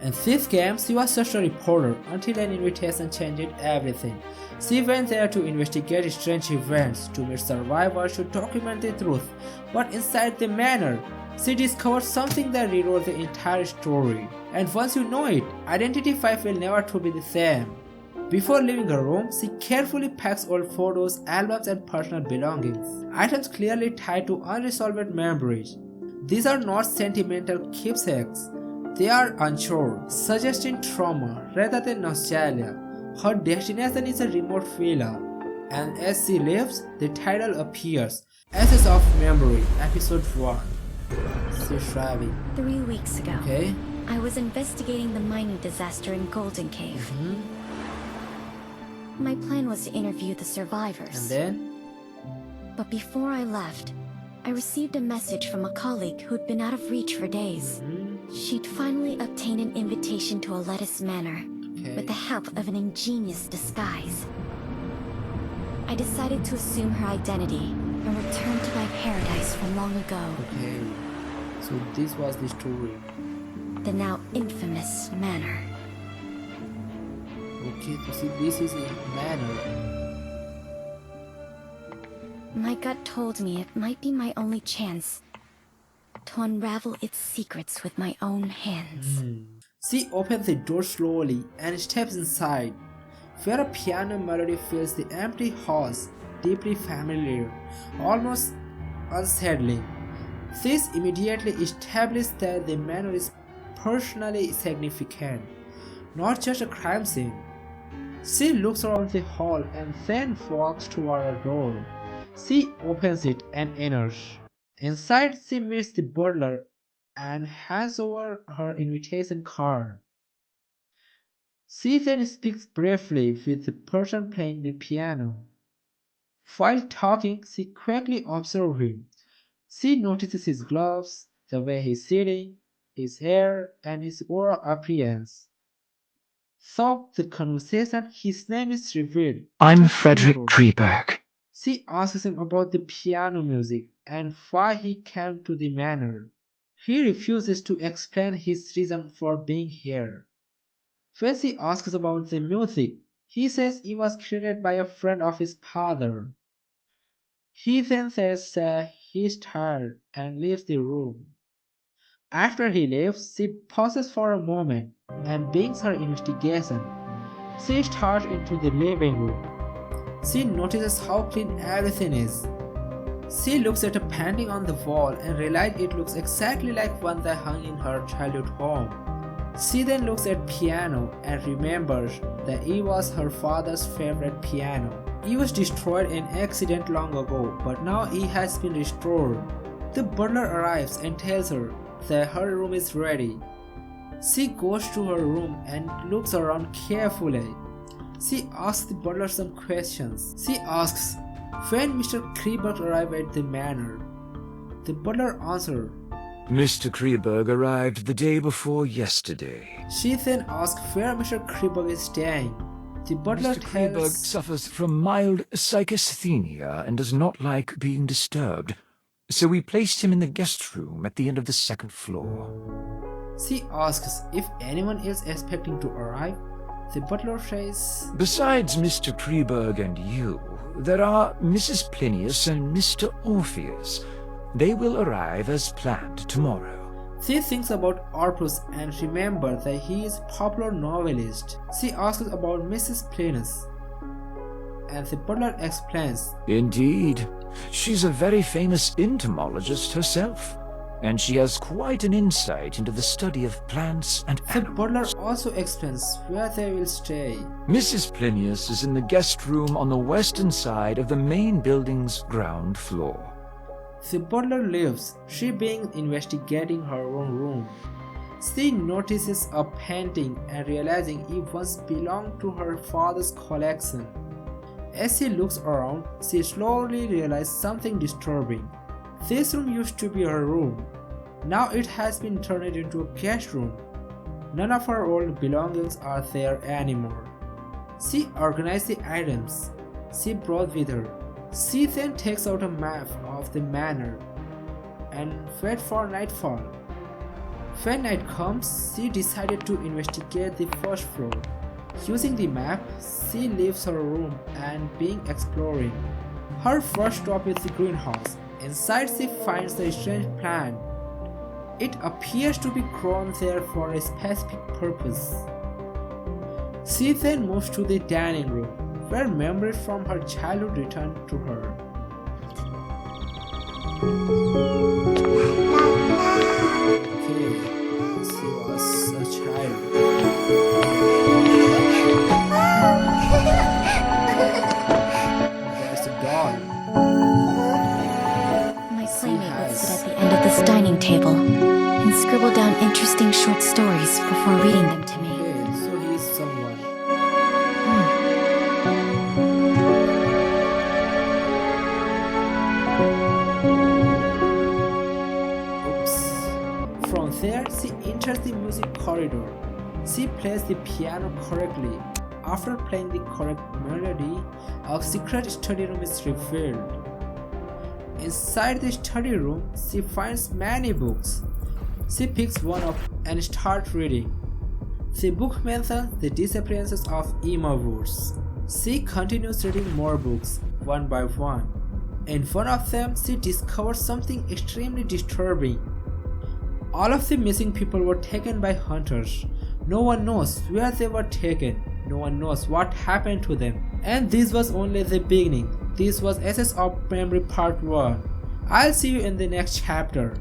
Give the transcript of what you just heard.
In this game, she was just a reporter until an invitation changed everything. She went there to investigate strange events, to meet survivors, to document the truth. But inside the manor, she discovered something that rewrote the entire story. And once you know it, Identity 5 will never to be the same. Before leaving her room, she carefully packs old photos, albums and personal belongings, items clearly tied to unresolved memories. These are not sentimental keepsakes, they are unsure, suggesting trauma rather than nostalgia. Her destination is a remote villa, and as she leaves, the title appears, Ashes of Memory, Episode 1. She's driving. 3 weeks ago, Okay. I was investigating the mining disaster in Golden Cave. My plan was to interview the survivors. And then? But before I left, I received a message from a colleague who'd been out of reach for days. She'd finally obtained an invitation to a lettuce manor, with the help of an ingenious disguise. I decided to assume her identity and return to my paradise from long ago. Okay. So this was the story. The now infamous manor. Okay, so see, this is a manor. My gut told me it might be my only chance to unravel its secrets with my own hands. She opens the door slowly and steps inside, where a piano melody fills the empty house, deeply familiar, almost unsettling. This immediately established that the manor is personally significant, not just a crime scene. She looks around the hall and then walks toward a door. She opens it and enters. Inside, she meets the butler and hands over her invitation card. She then speaks briefly with the person playing the piano. While talking, she quickly observes him. She notices his gloves, the way he's sitting, his hair, and his overall appearance. Throughout the conversation, his name is revealed. I'm Frederick Kreberg. She asks him about the piano music and why he came to the manor. He refuses to explain his reason for being here. When she asks about the music, he says it was created by a friend of his father. He then says he's tired and leaves the room. After he leaves, she pauses for a moment and begins her investigation. She starts into the living room. She notices how clean everything is. She looks at a painting on the wall and realizes it looks exactly like one that hung in her childhood home. She then looks at piano and remembers that it was her father's favorite piano. It was destroyed in an accident long ago, but now it has been restored. The butler arrives and tells her that her room is ready. She goes to her room and looks around carefully. She asks the butler some questions. She asks when Mr. Kreberg arrived at the manor. The butler answers. Mr. Kreberg arrived the day before yesterday. She then asks where Mr. Kreberg is staying. The butler Mr. Kreberg tells. suffers from mild psychasthenia and does not like being disturbed, so we placed him in the guest room at the end of the second floor. She asks if anyone is expecting to arrive. The butler says. Besides Mr. Kreberg and you, there are Mrs. Plinius and Mr. Orpheus. They will arrive as planned tomorrow. She thinks about Orpheus and remembers that he is a popular novelist. She asks about Mrs. Plinius, and the butler explains. Indeed, she's a very famous entomologist herself, and she has quite an insight into the study of plants and The animals. butler also explains where they will stay. Mrs. Plinius is in the guest room on the western side of the main building's ground floor. The butler leaves, she begins investigating her own room. She notices a painting and realizing it once belonged to her father's collection. As she looks around, she slowly realizes something disturbing. This room used to be her room. Now it has been turned into a guest room. None of her old belongings are there anymore. She organized the items she brought with her. She then takes out a map of the manor and waits for nightfall. When night comes, she decided to investigate the first floor. Using the map, she leaves her room and begins exploring. Her first stop is the greenhouse. Inside she finds a strange plant. It appears to be grown there for a specific purpose. She then moves to the dining room, where memories from her childhood return to her. Okay, she was a child. There's a doll. My playmate would sit at the end of this dining table and scribble down interesting short stories before reading them to me. Okay, so he is someone. Oops. From there, she enters the music corridor. She plays the piano correctly. After playing the correct melody, a secret study room is revealed. Inside the study room, she finds many books. She picks one up and starts reading. The book mentions the disappearances of Emma Woods. She continues reading more books, one by one. In one of them, she discovers something extremely disturbing. All of the missing people were taken by hunters. No one knows where they were taken. No one knows what happened to them. And this was only the beginning. This was Essence of Memory Part 1. I'll see you in the next chapter.